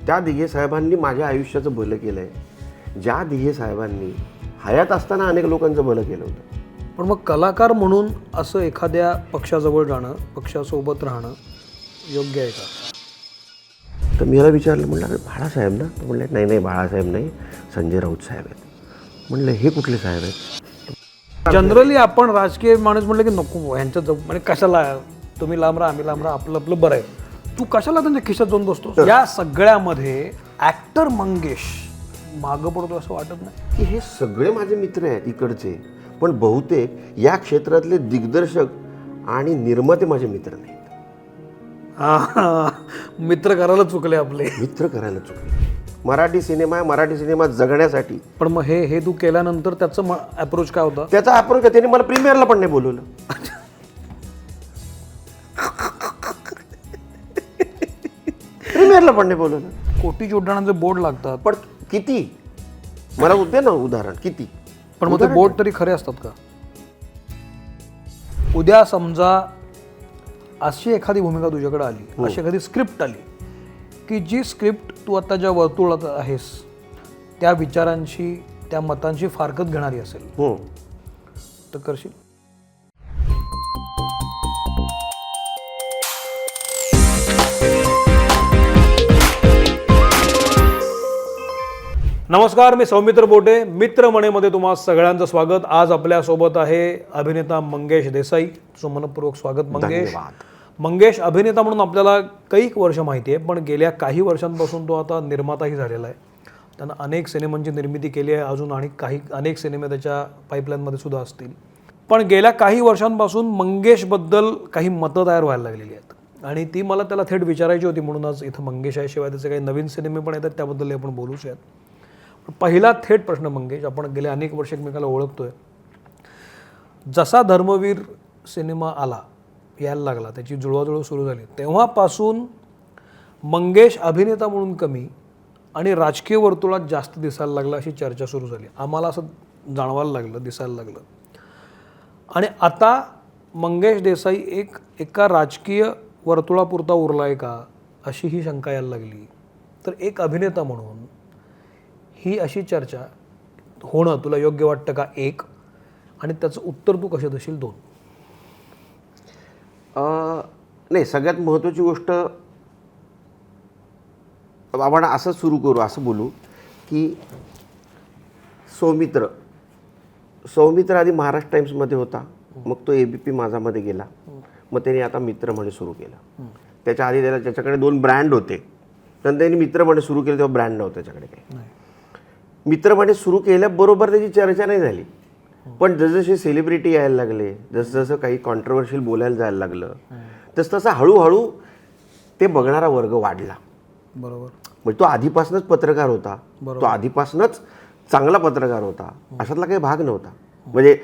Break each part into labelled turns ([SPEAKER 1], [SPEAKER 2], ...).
[SPEAKER 1] त्या दिघे साहेबांनी माझ्या आयुष्याचं भलं केलं आहे, ज्या दिघे साहेबांनी हयात असताना अनेक लोकांचं भलं केलं होतं.
[SPEAKER 2] पण मग कलाकार म्हणून असं एखाद्या पक्षाजवळ जाणं, पक्षासोबत राहणं योग्य आहे का?
[SPEAKER 1] तर मी याला विचारलं, म्हणलं अरे बाळासाहेब ना? तर म्हणलं नाही नाही, बाळासाहेब नाही, संजय राऊत साहेब आहेत. म्हणलं हे कुठले साहेब आहेत?
[SPEAKER 2] जनरली आपण राजकीय माणूस म्हणलं की नको ह्यांच्या म्हणजे कशाला, तुम्ही लांब राहा, आम्ही लांब राहा, आपलं आपलं बरं आहे. तू कशाला त्यांच्या खिशात जाऊन बसतो? या सगळ्यामध्ये ऍक्टर मंगेश मागं पडतो असं वाटत नाही
[SPEAKER 1] की हे सगळे माझे मित्र आहेत इकडचे, पण बहुतेक या क्षेत्रातले दिग्दर्शक आणि निर्माते माझे मित्र नाहीत.
[SPEAKER 2] मित्र करायला चुकले आपले.
[SPEAKER 1] मित्र करायला चुकले. मराठी सिनेमा जगण्यासाठी.
[SPEAKER 2] पण मग हे तू केल्यानंतर त्याचं अप्रोच काय होता?
[SPEAKER 1] त्याचा अप्रोच त्याने मला प्रीमियरला पण नाही बोलवलं. प्रीमियरला पण नाही बोलवलं.
[SPEAKER 2] कोटी उड्डाणाचे बोर्ड लागतात.
[SPEAKER 1] पण किती, मला दे ना उदाहरण, किती?
[SPEAKER 2] पण मग ते बोर्ड तरी खरे असतात का? उद्या समजा अशी एखादी भूमिका तुझ्याकडे आली, अशी एखादी स्क्रिप्ट आली की जी स्क्रिप्ट तू आता ज्या वर्तुळात आहेस त्या विचारांशी, त्या मतांशी फारकत घेणारी असेल, तर करशील? नमस्कार, मी सौमित्र बोटे, मित्रमणेमध्ये तुम्हा सगळ्यांचं स्वागत. आज आपल्यासोबत आहे अभिनेता मंगेश देसाई. तुझं मनपूर्वक स्वागत मंगेश. मंगेश अभिनेता म्हणून आपल्याला कैक वर्ष माहिती आहे, पण गेल्या काही वर्षांपासून तो आता निर्माताही झालेला आहे. त्यानं अनेक सिनेमांची निर्मिती केली आहे, अजून आणि अनेक सिनेमे त्याच्या पाईपलाईनमध्ये सुद्धा असतील. पण गेल्या काही वर्षांपासून मंगेशबद्दल काही मतं तयार व्हायला लागलेली आहेत आणि ती मला त्याला थेट विचारायची होती, म्हणून आज इथं मंगेश आहे. शिवाय त्याचे काही नवीन सिनेमे पण येतात, त्याबद्दल आपण बोलूच. पहिला थेट प्रश्न मंगेश, आपण गेले अनेक वर्ष एकमेकाला ओळखतोय. जसा धर्मवीर सिनेमा यायला लागला, त्याची जुळवाजुळव सुरू झाली, तेव्हापासून मंगेश अभिनेता म्हणून कमी आणि राजकीय वर्तुळात जास्त दिसायला लागला अशी चर्चा सुरू झाली. आम्हाला असं जाणवायला लागलं, दिसायला लागलं. आणि आता मंगेश देसाई एका राजकीय वर्तुळापुरता उरला आहे का, अशी ही शंका यायला लागली. तर एक अभिनेता म्हणून ही अशी चर्चा होणं तुला योग्य वाटतं का, एक, आणि त्याचं उत्तर तू कसे देशील, दोन?
[SPEAKER 1] नाही, सगळ्यात महत्त्वाची गोष्ट आपण असं सुरू करू, असं बोलू की सौमित्र आधी महाराष्ट्र टाइम्समध्ये होता, मग तो ABP माझामध्ये गेला, मग त्याने आता मित्र म्हणे सुरू केलं. त्याच्या आधी त्याच्याकडे 2 ब्रँड होते, नंतर त्यांनी मित्र म्हणे सुरू केलं, तेव्हा ब्रँड नव्हतं त्याच्याकडे काही. मित्र म्हणे सुरू केल्याबरोबर त्याची चर्चा नाही झाली, पण जसजसे सेलिब्रिटी यायला लागले, जसं काही कॉन्ट्रोवर्शियल बोलायला जायला लागलं, तसं हळूहळू ते बघणारा वर्ग वाढला.
[SPEAKER 2] बरोबर.
[SPEAKER 1] म्हणजे तो आधीपासूनच पत्रकार होता, तो आधीपासूनच चांगला पत्रकार होता, अशातला काही भाग नव्हता. म्हणजे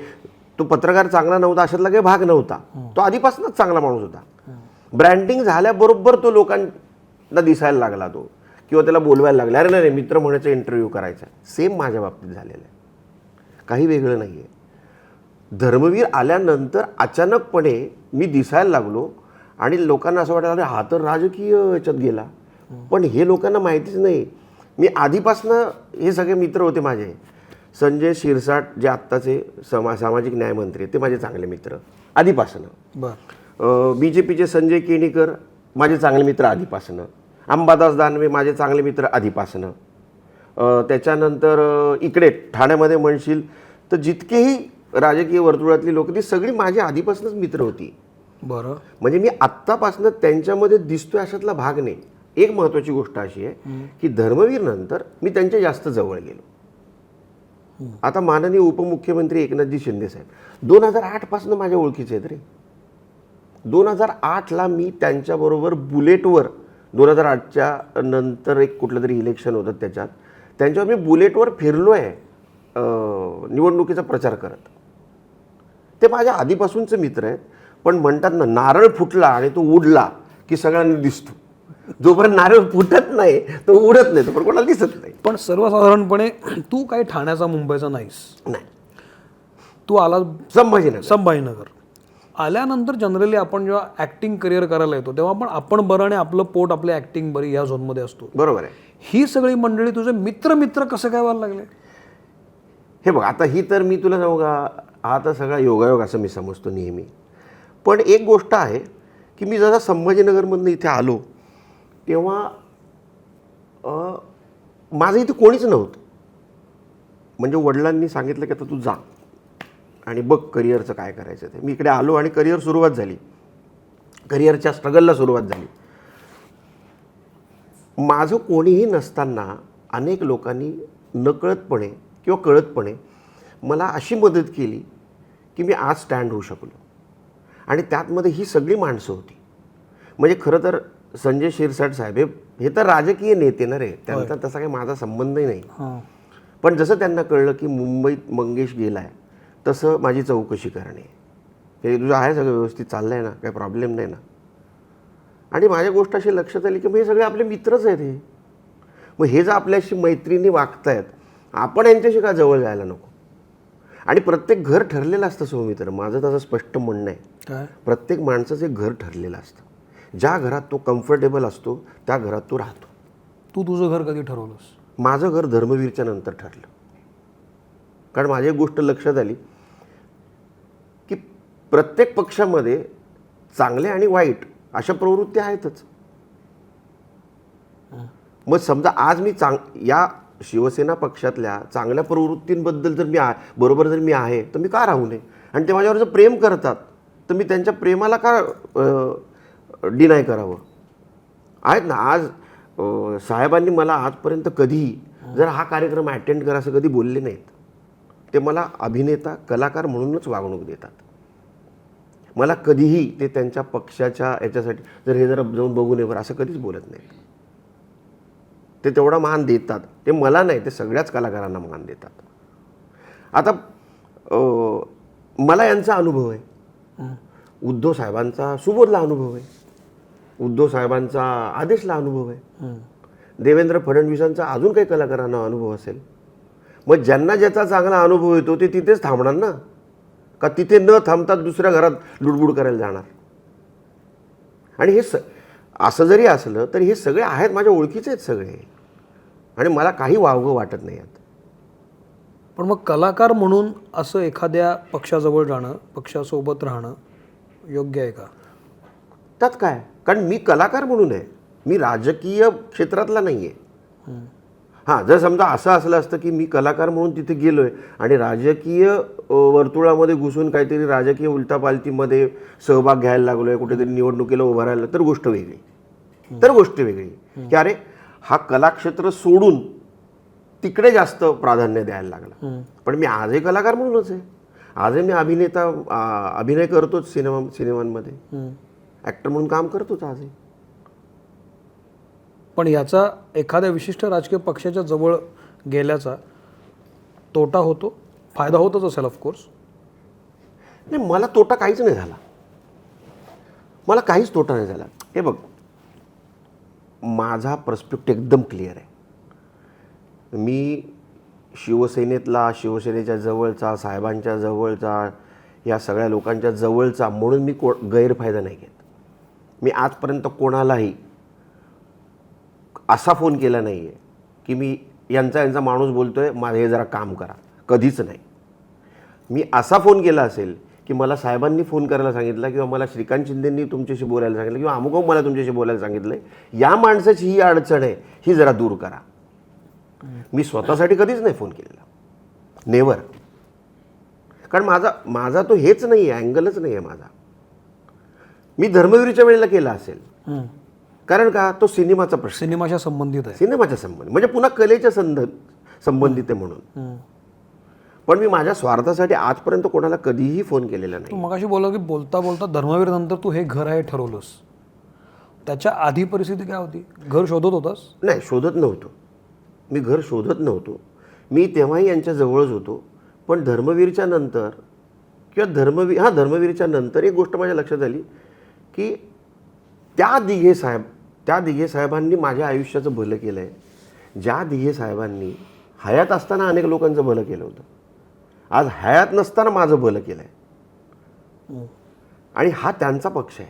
[SPEAKER 1] तो पत्रकार चांगला नव्हता अशातला काही भाग नव्हता, तो आधीपासूनच चांगला माणूस होता. ब्रँडिंग झाल्याबरोबर तो लोकांना दिसायला लागला, तो किंवा त्याला बोलवायला लागला, अरे नाही मित्र म्हणायचा इंटरव्ह्यू करायचा. सेम माझ्या बाबतीत झालेलं आहे, काही वेगळं नाही आहे. धर्मवीर आल्यानंतर अचानकपणे मी दिसायला लागलो आणि लोकांना असं वाटायला, अरे हा तर राजकीय याच्यात गेला. पण हे लोकांना माहितीच नाही, मी आधीपासनं हे सगळे मित्र होते माझे. संजय शिरसाट जे आत्ताचे सामाजिक न्यायमंत्री, ते माझे चांगले मित्र आधीपासनं. BJPचे संजय केणीकर माझे चांगले मित्र आधीपासनं. अंबादास दानवे माझे चांगले मित्र आधीपासनं. त्याच्यानंतर इकडे ठाण्यामध्ये म्हणशील तर जितकेही राजकीय वर्तुळातली लोक, ती सगळी माझी आधीपासूनच मित्र होती.
[SPEAKER 2] बरं.
[SPEAKER 1] म्हणजे मी आत्तापासून त्यांच्यामध्ये दिसतोय अशातला भाग नाही. एक महत्त्वाची गोष्ट अशी आहे की धर्मवीर नंतर मी त्यांच्या जास्त जवळ गेलो. आता माननीय उपमुख्यमंत्री एकनाथजी शिंदे साहेब 2008 पासून माझ्या ओळखीचे आहेत रे. 2008ला मी त्यांच्याबरोबर बुलेटवर, 2008च्या नंतर एक कुठलं तरी इलेक्शन होतं, त्याच्यात त्यांच्यावर मी बुलेटवर फिरलो आहे निवडणुकीचा प्रचार करत. ते माझ्या आधीपासूनचे मित्र आहेत. पण म्हणतात ना, नारळ फुटला आणि तो उडला की सगळ्यांना दिसतो. जोपर्यंत नारळ फुटत नाही तो उडत नाही, तोपर्यंत कोणाला दिसत नाही.
[SPEAKER 2] पण सर्वसाधारणपणे तू काही ठाण्याचा, मुंबईचा नाहीस.
[SPEAKER 1] नाही,
[SPEAKER 2] तू आला
[SPEAKER 1] संभाजीनगर.
[SPEAKER 2] आल्यानंतर जनरली आपण जेव्हा ॲक्टिंग करिअर करायला येतो तेव्हा आपण बरं आणि आपलं पोट आपली ॲक्टिंग बरी या झोनमध्ये असतो.
[SPEAKER 1] बरोबर आहे.
[SPEAKER 2] ही सगळी मंडळी तुझे मित्र कसं काय व्हायला लागले?
[SPEAKER 1] हे बघ, आता ही तर मी तुला सांगू का, हा तर सगळा योगायोग असं मी समजतो नेहमी. पण एक गोष्ट आहे की मी जसा संभाजीनगरमधनं इथे आलो तेव्हा माझं इथे कोणीच नव्हतं. म्हणजे वडिलांनी सांगितलं की आता तू जा आणि बघ करिअरचं काय करायचं ते. मी इकडे आलो आणि करिअर सुरुवात झाली, करिअरच्या स्ट्रगलला सुरुवात झाली. माझं कोणीही नसताना अनेक लोकांनी नकळतपणे किंवा कळतपणे मला अशी मदत केली की मी आज स्टँड होऊ शकलो. आणि त्यातमध्ये ही सगळी माणसं होती. म्हणजे खरं तर संजय शिरसाट साहेब हे तर राजकीय नेते ना रे, त्यांचा तसा काही माझा संबंधही नाही. पण जसं त्यांना कळलं की मुंबईत मंगेश गेलाय तसं माझी चौकशी करणे, हे तुझं आहे सगळं व्यवस्थित चाललं आहे ना, काही प्रॉब्लेम नाही ना. आणि माझ्या गोष्ट अशी लक्षात आली की मग हे सगळे आपले मित्रच आहेत. मग हे जर आपल्याशी मैत्रिणी वागतायत, आपण यांच्याशी का जवळ जायला नको. आणि प्रत्येक घर ठरलेलं असतं सौमित्र, माझं तसं स्पष्ट म्हणणं आहे. प्रत्येक माणसाचं एक घर ठरलेलं असतं. ज्या घरात तो कम्फर्टेबल असतो त्या घरात तो राहतो.
[SPEAKER 2] तू तुझं घर कधी ठरवलंस?
[SPEAKER 1] माझं घर धर्मवीरच्या नंतर ठरलं. कारण माझी एक गोष्ट लक्षात आली की प्रत्येक पक्षामध्ये चांगले आणि वाईट अशा प्रवृत्ती आहेतच. मग समजा आज मी या शिवसेना पक्षातल्या चांगल्या प्रवृत्तींबद्दल जर बरोबर जर मी आहे तर मी का राहू नये. आणि ते माझ्यावर जर प्रेम करतात तर मी त्यांच्या प्रेमाला का डिनाय करावं. आहेत ना, आज साहेबांनी मला आजपर्यंत कधीही जर हा कार्यक्रम अटेंड करा असं कधी बोलले नाहीत. ते मला अभिनेता कलाकार म्हणूनच वागणूक देतात. मला कधीही ते त्यांच्या पक्षाच्या याच्यासाठी जर हे जरा जाऊन बघू नये बरं असं कधीच बोलत नाहीत. ते तेवढा मान देतात. ते मला नाही, ते सगळ्याच कलाकारांना मान देतात. आता मला यांचा अनुभव आहे, उद्धव साहेबांचा सुबोधला अनुभव आहे, उद्धव साहेबांचा आदेशला अनुभव आहे, देवेंद्र फडणवीसांचा अजून काही कलाकारांना अनुभव असेल. मग ज्यांना ज्याचा चांगला अनुभव येतो ते तिथेच थांबणार ना, का तिथे न थांबतात दुसऱ्या घरात लुडबुड करायला जाणार. आणि हे असं जरी असलं तरी हे सगळे आहेत माझ्या ओळखीचे आहेत सगळे, आणि मला काही वावगं वाटत नाही यात.
[SPEAKER 2] पण मग कलाकार म्हणून असं एखाद्या पक्षाजवळ जाणं, पक्षासोबत राहणं योग्य आहे का?
[SPEAKER 1] त्यात काय, कारण मी कलाकार म्हणून आहे, मी राजकीय क्षेत्रातला नाही आहे. हां, जर समजा असं असलं असतं की मी कलाकार म्हणून तिथे गेलो आहे आणि राजकीय वर्तुळामध्ये घुसून काहीतरी राजकीय उलटापालतीमध्ये सहभाग घ्यायला लागलो आहे, कुठेतरी निवडणुकीला उभं राहिलं तर गोष्ट वेगळी. की अरे हा कलाक्षेत्र सोडून तिकडे जास्त प्राधान्य द्यायला लागला. पण मी आजही कलाकार म्हणूनच आहे. आजही मी अभिनय करतोच सिनेमांमध्ये, ॲक्टर म्हणून काम करतोच आजही.
[SPEAKER 2] पण याचा एखाद्या विशिष्ट राजकीय पक्षाच्या जवळ गेल्याचा तोटा होतो, फायदा होतच असेल ऑफकोर्स.
[SPEAKER 1] नाही, मला तोटा काहीच नाही झाला. मला काहीच तोटा नाही झाला. हे बघ, माझा पर्स्पेक्टिव्ह एकदम क्लिअर आहे. मी शिवसेनेतला, शिवसेनेच्या जवळचा, साहेबांच्या जवळचा, या सगळ्या लोकांच्या जवळचा म्हणून मी गैरफायदा नाही घेत. मी आजपर्यंत कोणालाही असा फोन केला नाही आहे की मी यांचा माणूस बोलतो आहे, माझं हे जरा काम करा. कधीच नाही. मी असा फोन केला असेल की मला साहेबांनी फोन करायला सांगितलं, किंवा मला श्रीकांत शिंदेंनी तुमच्याशी बोलायला सांगितलं, किंवा अमुक मला तुमच्याशी बोलायला सांगितलं आहे, या माणसाची ही अडचण आहे, ही जरा दूर करा. मी स्वतःसाठी कधीच नाही फोन केलेला, नेवर. कारण माझा तो हेच नाही आहे, अँगलच नाही आहे माझा. मी धर्मवीरच्या वेळेला केला असेल, कारण का तो सिनेमाचा प्रश्न,
[SPEAKER 2] सिनेमाच्या संबंधित आहे,
[SPEAKER 1] सिनेमाच्या संबंधित, म्हणजे पुन्हा कलेच्या संबंधित आहे म्हणून. पण मी माझ्या स्वार्थासाठी आजपर्यंत कोणाला कधीही फोन केलेला नाही.
[SPEAKER 2] तू मगाशी बोलला की बोलता बोलता धर्मवीर नंतर तू हे घर आहे ठरवलंस. त्याच्या आधी परिस्थिती काय होती? घर शोधत होतास?
[SPEAKER 1] नाही, शोधत नव्हतो मी, घर शोधत नव्हतो मी. तेव्हाही यांच्या जवळच होतो. पण धर्मवीरच्या नंतर किंवा धर्मवीरच्या नंतर एक गोष्ट माझ्या लक्षात आली की त्या दिघे साहेबांनी माझ्या आयुष्याचं भलं केलं आहे. ज्या दिघे साहेबांनी हयात असताना अनेक लोकांचं भलं केलं होतं, आज हयात नसताना माझं भलं केलं आहे. आणि हा त्यांचा पक्ष आहे,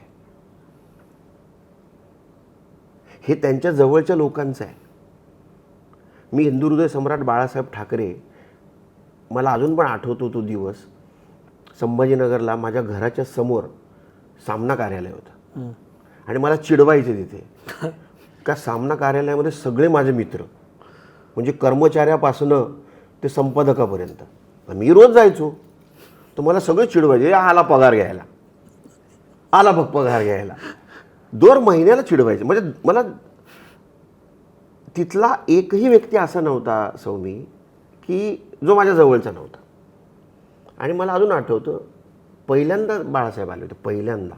[SPEAKER 1] हे त्यांच्या जवळच्या लोकांचं आहे. मी हिंदू हृदय सम्राट बाळासाहेब ठाकरे, मला अजून पण आठवतो तो दिवस. संभाजीनगरला माझ्या घराच्या समोर सामना कार्यालय होतं आणि मला चिडवायचे तिथे. का सामना कार्यालयामध्ये सगळे माझे मित्र, म्हणजे कर्मचाऱ्यापासनं ते संपादकापर्यंत. मी रोज जायचो, तर मला सगळे चिडवायचे, आला पगार घ्यायला, आला बघ पगार घ्यायला. 2 महिन्याला चिडवायचे. म्हणजे मला तिथला एकही व्यक्ती असा नव्हता सौमी की जो माझ्या जवळचा नव्हता. आणि मला अजून आठवतं, पहिल्यांदा बाळासाहेब आले होते, पहिल्यांदा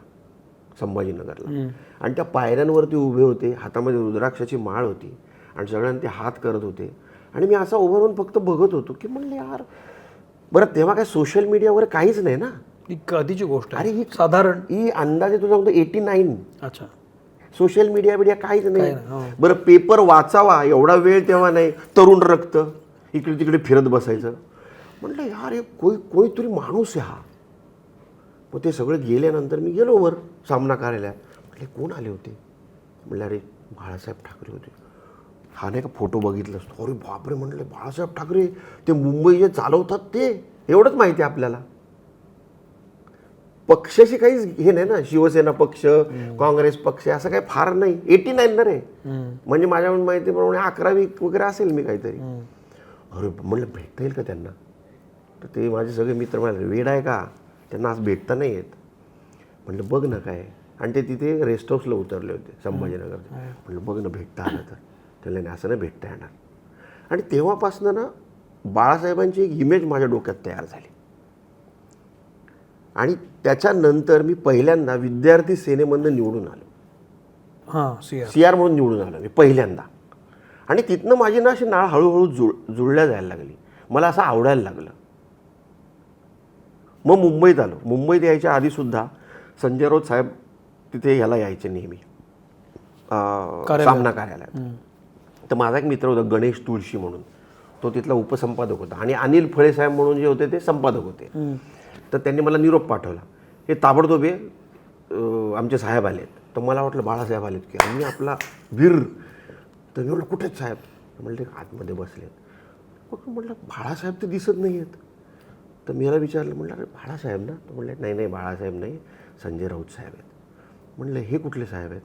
[SPEAKER 1] संभाजीनगरला. आणि त्या पायऱ्यांवरती उभे होते, हातामध्ये रुद्राक्षाची माळ होती आणि सगळ्यांना ते हात करत होते. आणि मी असा उभं राहून फक्त बघत होतो की म्हणलं यार, बरं तेव्हा काय सोशल मीडिया वगैरे काहीच नाही ना.
[SPEAKER 2] ही कधीची गोष्ट आहे?
[SPEAKER 1] अरे ही
[SPEAKER 2] साधारण
[SPEAKER 1] ही अंदाजे तुझा म्हणतो 89.
[SPEAKER 2] अच्छा.
[SPEAKER 1] सोशल मीडिया काहीच नाही.
[SPEAKER 2] हो.
[SPEAKER 1] बरं पेपर वाचावा एवढा वेळ तेव्हा नाही. तरुण रक्त इकडे तिकडे फिरत बसायचं. म्हटलं यार हे कोणीतरी माणूस आहे हा. मग ते सगळे गेल्यानंतर मी गेलो वर सामना कार्यालयात. म्हटले कोण आले होते? म्हटलं अरे बाळासाहेब ठाकरे होते. हा नाही का फोटो बघितलं असतो. अरे बापरे, म्हटले बाळासाहेब ठाकरे ते मुंबई जे चालवतात ते, एवढंच माहिती आहे आपल्याला. पक्षाशी काहीच हे नाही ना, शिवसेना पक्ष, काँग्रेस पक्ष असं काही फार नाही. 89 ना रे, म्हणजे माझ्या माहितीप्रमाणे 11वी वगैरे असेल मी काहीतरी. अरे म्हणलं भेटता येईल का त्यांना? तर ते माझे सगळे मित्र म्हणाले वेड आहे का, त्यांना आज भेटता नाही येत. म्हटलं बघ ना काय. आणि ते तिथे रेस्ट हाऊसला उतरले होते संभाजीनगरचे. म्हटलं बघ ना भेटता आलं तर. त्याला नाही असं नाही भेटता येणार. आणि तेव्हापासून ना बाळासाहेबांची एक इमेज माझ्या डोक्यात तयार झाली. आणि त्याच्यानंतर मी पहिल्यांदा विद्यार्थी सेनेमधून निवडून आलो.
[SPEAKER 2] हां,
[SPEAKER 1] CR म्हणून निवडून आलो मी पहिल्यांदा. आणि तिथनं माझी ना अशी नाळ हळूहळू जुळल्या जायला लागली. मला असं आवडायला लागलं. मग मुंबईत आलो. मुंबईत यायच्या आधीसुद्धा संजय राऊत साहेब तिथे ह्याला यायचे नेहमी सामना कार्यालयात. तर माझा एक मित्र होता गणेश तुळशी म्हणून, तो तिथला उपसंपादक होता. आणि अनिल फळे साहेब म्हणून जे होते ते संपादक होते. तर त्यांनी मला निरोप पाठवला, हे ताबडतोब आमचे साहेब आलेत. तर मला वाटलं बाळासाहेब आलेत की, आणि आपला वीर. तर मी म्हटलं कुठेच साहेब? म्हणले आतमध्ये बसलेत. मग म्हटलं बाळासाहेब तर दिसत नाही आहेत. तर मी याला विचारलं, म्हटलं अरे बाळासाहेब ना? तर म्हणले नाही नाही बाळासाहेब नाही, संजय राऊत साहेब आहेत. म्हणलं हे कुठले साहेब आहेत?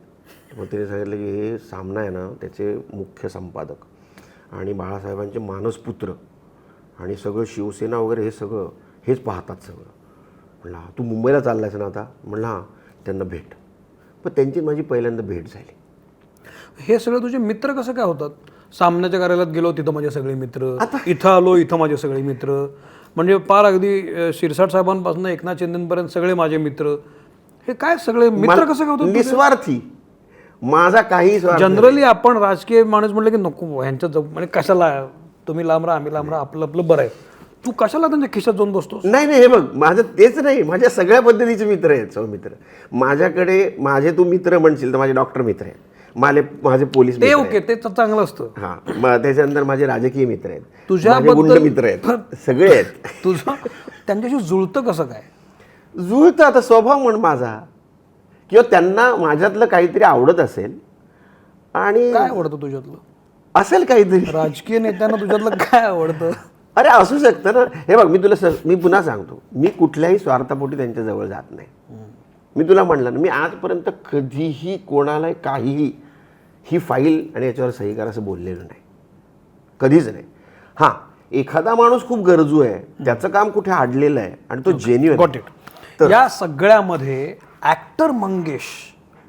[SPEAKER 1] मग त्याने सांगितलं की हे सामना आहे ना त्याचे मुख्य संपादक आणि बाळासाहेबांचे मानसपुत्र आणि सगळं शिवसेना वगैरे हे सगळं हेच पाहतात सगळं. म्हणलं हा तू मुंबईला चाललायस ना आता? म्हणलं हां. त्यांना भेट. पण त्यांची माझी पहिल्यांदा भेट झाली.
[SPEAKER 2] हे सगळे तुझे मित्र कसं काय होतात? सामन्याच्या कार्यालयात गेलो तिथं माझे सगळे मित्र, इथं आलो इथं माझे सगळे मित्र, म्हणजे पार अगदी शिरसाट साहेबांपासून एकनाथ शिंदेपर्यंत सगळे माझे मित्र. हे काय सगळे मित्र कसं काय होतात?
[SPEAKER 1] निस्वार्थी. माझा काही
[SPEAKER 2] जनरली आपण राजकीय माणूस म्हटलं की नको ह्यांच्या म्हणजे कशाला तुम्ही लांब राहा आम्ही लांब राहा, आपलं आपलं बरं आहे. तू कशाला त्यांच्या खिशात जाऊन बसतो?
[SPEAKER 1] नाही नाही, हे बघ माझं तेच नाही, माझ्या सगळ्या पद्धतीचे मित्र आहेत मित्र. माझ्याकडे माझे तू मित्र म्हणशील तर माझे डॉक्टर मित्र आहेत, माझे पोलीस
[SPEAKER 2] ते ओके, ते चांगलं असतं.
[SPEAKER 1] हां, त्याच्यानंतर माझे राजकीय मित्र आहेत,
[SPEAKER 2] तुझ्या
[SPEAKER 1] गुंड मित्र आहेत, सगळे आहेत.
[SPEAKER 2] तुझं त्यांच्याशी जुळतं कसं काय?
[SPEAKER 1] जुळतं आता स्वभाव म्हण माझा, किंवा त्यांना माझ्यातलं काहीतरी आवडत असेल. आणि
[SPEAKER 2] काय आवडतं तुझ्यातलं?
[SPEAKER 1] असेल काहीतरी.
[SPEAKER 2] राजकीय नेत्यांना तुझ्यातलं काय आवडतं?
[SPEAKER 1] अरे असू शकतं ना. हे बघ मी पुन्हा सांगतो, मी कुठल्याही स्वार्थापोटी त्यांच्याजवळ जात नाही. मी तुला म्हणलं ना, मी आजपर्यंत कधीही कोणाला काहीही ही फाईल आणि याच्यावर सही करा असं बोललेलं नाही, कधीच नाही. हां, एखादा माणूस खूप गरजू आहे, त्याचं काम कुठे अडलेलं आहे आणि तो जेन्युइन.
[SPEAKER 2] या सगळ्यामध्ये ऍक्टर मंगेश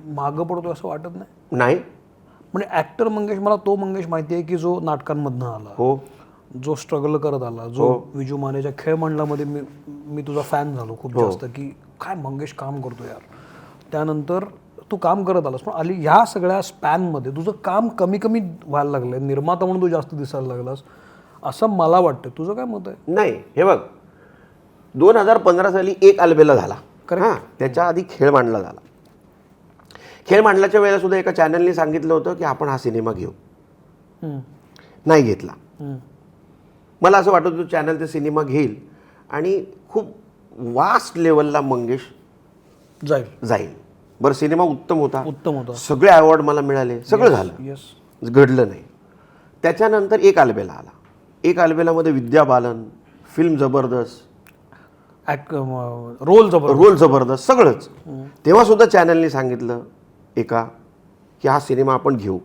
[SPEAKER 2] मागं पडतो असं वाटत
[SPEAKER 1] नाही?
[SPEAKER 2] म्हणजे ऍक्टर मंगेश, मला तो मंगेश माहिती आहे की जो नाटकांमधनं आला,
[SPEAKER 1] हो,
[SPEAKER 2] जो स्ट्रगल करत आला, जो विजू मानेच्या खेळ मंडळामध्ये मी तुझा फॅन झालो खूप जास्त, की काय मंगेश काम करतो यार. त्यानंतर तू काम करत आलास, पण ह्या सगळ्या स्पॅनमध्ये तुझं काम कमी कमी व्हायला लागलंय, निर्माता म्हणून तू जास्त दिसायला लागलास असं मला वाटतं. तुझं काय मत आहे?
[SPEAKER 1] नाही, हे बघ 2015 साली एक अल्बेला झाला. हां, त्याच्या आधी खेळ मांडला झाला. खेळ मांडल्याच्या वेळेला सुद्धा एका चॅनलने सांगितलं होतं की आपण हा सिनेमा घेऊ. नाही घेतला. मला असं वाटत होतं चॅनल ते सिनेमा घेईल आणि खूप वास्ट लेवलला मंगेश जाईल. बरं, सिनेमा उत्तम होता, सगळे अवॉर्ड मला मिळाले, सगळं झालं, घडलं नाही. त्याच्यानंतर एक आलबेला आला. एक आलबेलामध्ये विद्या बालन, फिल्म जबरदस्त, रोल जबरदस्त, सगळंच. तेव्हा सुद्धा चॅनलने सांगितलं की हा सिनेमा आपण घेऊ.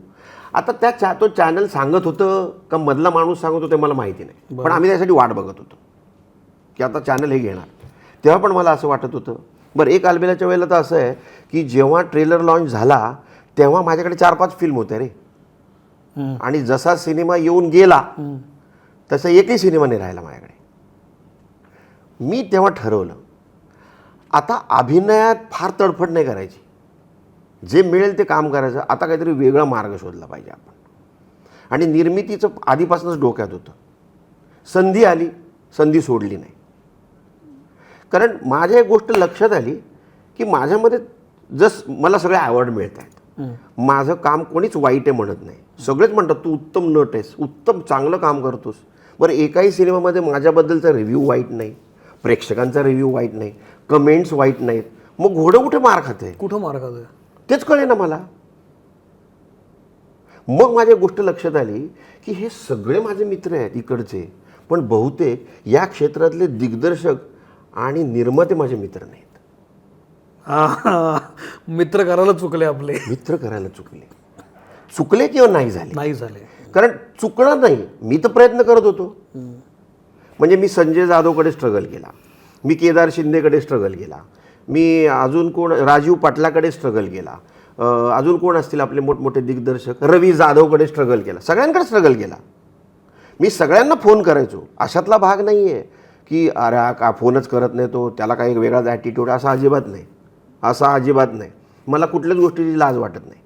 [SPEAKER 1] आता तो चॅनल सांगत होतं का मधला माणूस सांगत होतं मला माहिती नाही, पण आम्ही त्यासाठी वाट बघत होतो की आता चॅनल हे घेणार. तेव्हा पण मला असं वाटत होतं. बरं, एक आलबेलाच्या वेळेला तर असं आहे की जेव्हा ट्रेलर लॉन्च झाला तेव्हा माझ्याकडे 4-5 फिल्म होत्या रे, आणि जसा सिनेमा येऊन गेला तसा एकही सिनेमा नाही राहिला माझ्याकडे. मी तेव्हा ठरवलं आता अभिनयात फार तडफड नाही करायची, जे मिळेल ते काम करायचं. आता काहीतरी वेगळा मार्ग शोधला पाहिजे आपण. आणि निर्मितीचं आधीपासूनच डोक्यात होतं. संधी आली, संधी सोडली नाही. कारण माझ्या एक गोष्ट लक्षात आली की माझ्यामध्ये मला सगळे अवॉर्ड मिळत आहेत, माझं काम कोणीच वाईट आहे म्हणत नाही. सगळेच म्हणतात तू उत्तम नट आहेस, उत्तम चांगलं काम करतोस. बरं, एकाही सिनेमामध्ये माझ्याबद्दलचा रिव्ह्यू वाईट नाही, प्रेक्षकांचा रिव्ह्यू वाईट नाही, कमेंट्स वाईट नाहीत. मग घोडं कुठे मार खाते, तेच कळे ना मला. मग माझी गोष्ट लक्षात आली की हे सगळे माझे मित्र आहेत इकडचे, पण बहुतेक या क्षेत्रातले दिग्दर्शक आणि निर्माते माझे मित्र नाहीत.
[SPEAKER 2] मित्र करायला चुकले आपले.
[SPEAKER 1] मित्र करायला चुकले किंवा नाही झाले. कारण चुकणार नाही, मी तर प्रयत्न करत होतो. म्हणजे मी संजय जाधवकडे स्ट्रगल केला, मी केदार शिंदेकडे स्ट्रगल केला, मी अजून कोण राजीव पाटलाकडे स्ट्रगल केला, अजून कोण असतील आपले मोठमोठे दिग्दर्शक, रवी जाधवकडे स्ट्रगल केला, सगळ्यांकडे स्ट्रगल केला. मी सगळ्यांना फोन करायचो. अशातला भाग नाही आहे की अरे का फोनच करत नाही तो, त्याला काही वेगळाच ॲटिट्यूड, असा अजिबात नाही. मला कुठल्याच गोष्टीची लाज वाटत नाही.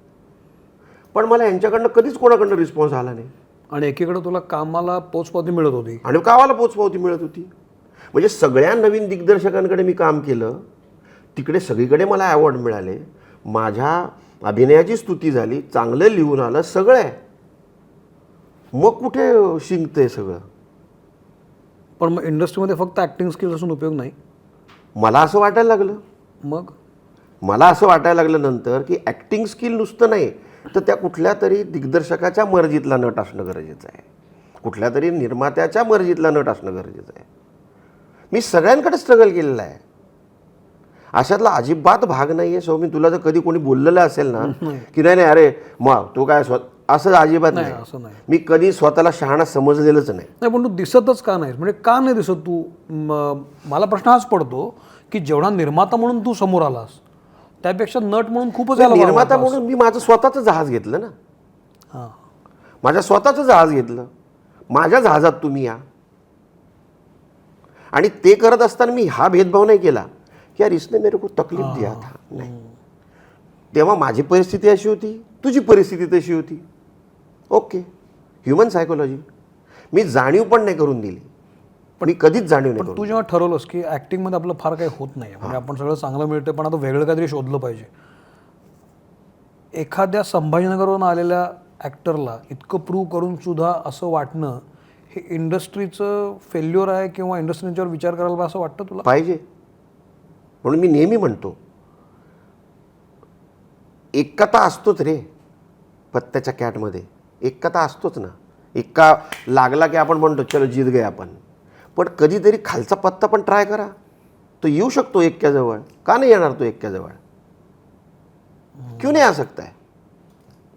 [SPEAKER 1] पण मला यांच्याकडनं कधीच कोणाकडनं रिस्पॉन्स आला नाही.
[SPEAKER 2] आणि एकीकडे तुला कामाला पोचपावती मिळत होती.
[SPEAKER 1] आणि कामाला पोचपावती मिळत होती. म्हणजे सगळ्या नवीन दिग्दर्शकांकडे मी काम केलं, तिकडे सगळीकडे मला अवॉर्ड मिळाले, माझ्या अभिनयाची स्तुती झाली, चांगलं लिहून आलं, सगळं आहे. मग कुठे शिंकतंय सगळं.
[SPEAKER 2] पण मग इंडस्ट्रीमध्ये फक्त ॲक्टिंग स्किल्स असून उपयोग नाही,
[SPEAKER 1] मला असं वाटायला लागलं. मला असं वाटायला लागलं नंतर की ॲक्टिंग स्किल नुसतं नाही तर त्या कुठल्या तरी दिग्दर्शकाच्या मर्जीतला नट असणं गरजेचं आहे, कुठल्या तरी निर्मात्याच्या मर्जीतला नट असणं गरजेचं आहे. मी सगळ्यांकडे स्ट्रगल केलेलं आहे. अशातला अजिबात भाग नाही आहे. सो मी तुला जर कधी कोणी बोललेलं असेल ना की नाही अरे मग तू काय असं अजिबात नाही. मी कधी स्वतःला शहाणा समजलेलंच नाही.
[SPEAKER 2] पण तू दिसतच का नाही, म्हणजे का नाही दिसत तू? मला प्रश्न हाच पडतो की जेवढा निर्माता म्हणून तू समोर आलास त्यापेक्षा नट म्हणून खूपच.
[SPEAKER 1] निर्माता म्हणून मी माझं स्वतःचं जहाज घेतलं ना, माझ्या स्वतःचं जहाज घेतलं. माझ्या जहाजात तुम्ही या. आणि ते करत असताना मी हा भेदभाव नाही केला की यार इसने मेरे को तकलीफ दिया था, नाही. तेव्हा माझी परिस्थिती अशी होती, तुझी परिस्थिती तशी होती. Okay, human psychology. मी जाणीव पण नाही करून दिली, पण मी कधीच जाणीव नाही करून.
[SPEAKER 2] तू जेव्हा ठरवलंस की ॲक्टिंगमध्ये आपलं फार काही होत नाही, म्हणजे आपण सगळं चांगलं मिळतं पण आता वेगळं काहीतरी शोधलं पाहिजे, एखाद्या संभाजीनगरवरून आलेल्या ॲक्टरला इतकं प्रूव्ह करून सुद्धा असं वाटणं हे इंडस्ट्रीचं फेल्युअर आहे किंवा इंडस्ट्रीच्यावर विचार करायला असं वाटतं तुला?
[SPEAKER 1] पाहिजे. म्हणून मी नेहमी म्हणतो एक्का असतोच रे पत्त्याच्या कॅटमध्ये, एक्का असतोच ना. एक्का लागला की आपण म्हणतो चलो जीत गए आपण. पण कधीतरी खालचा पत्ता पण ट्राय करा, तो येऊ शकतो एक्क्याजवळ. का नाही येणार तो एक्क्याजवळ? क्यों नाही आ सकता है?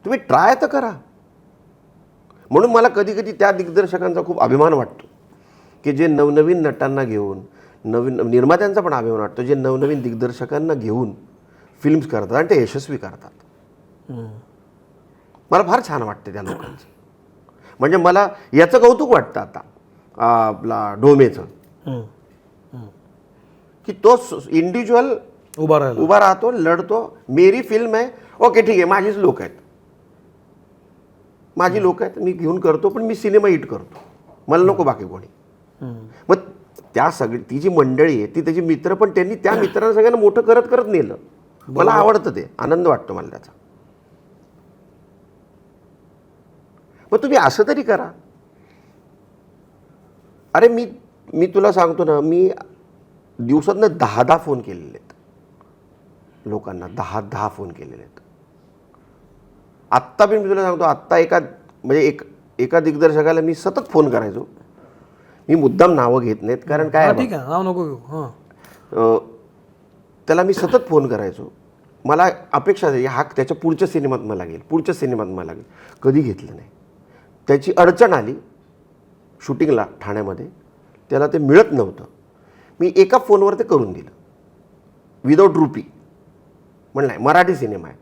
[SPEAKER 1] तुम्ही ट्राय तर करा. म्हणून मला कधी कधी त्या दिग्दर्शकांचा खूप अभिमान वाटतो की जे नवनवीन नटांना घेऊन, नवीन निर्मात्यांचा पण अभिमान वाटतो जे नवनवीन दिग्दर्शकांना घेऊन फिल्म्स करतात आणि ते यशस्वी करतात. मला फार छान वाटते त्या लोकांचं. म्हणजे मला याचं कौतुक वाटतं आता आपला ढोमेचं, की तो इंडिव्हिज्युअल उभा राहतो, लढतो. मेरी फिल्म आहे, ओके ठीक आहे, माझीच लोक आहेत, माझी लोक आहेत, मी घेऊन करतो, पण मी सिनेमा हिट करतो, मला नको बाकी कोणी. मग त्या सगळी ती जी मंडळी आहे ती त्याची मित्र, पण त्यांनी त्या मित्रांना सगळ्यांना मोठं करत करत नेलं. मला आवडतं ते, आनंद वाटतो मला त्याचा. मग तुम्ही असं तरी करा. अरे मी तुला सांगतो ना, मी दिवसातनं 10 फोन केलेले आहेत. लोकांना 10 फोन केलेले आहेत. आत्ता पण मी तुला सांगतो, आत्ता एका दिग्दर्शकाला मी सतत फोन करायचो. मी मुद्दाम नावं घेत नाहीत, कारण काय
[SPEAKER 2] ठीक आहे, नाव नको घेऊ.
[SPEAKER 1] त्याला मी सतत फोन करायचो. मला अपेक्षा आहे हा त्याच्या पुढच्या सिनेमात मला लागेल, पुढच्या सिनेमात मला लागेल. कधी घेतलं नाही. त्याची अडचण आली शूटिंगला ठाण्यामध्ये, त्याला ते मिळत नव्हतं. मी एका फोनवर ते करून दिलं विदाऊट रुपी. म्हणलं नाही, मराठी सिनेमा आहे,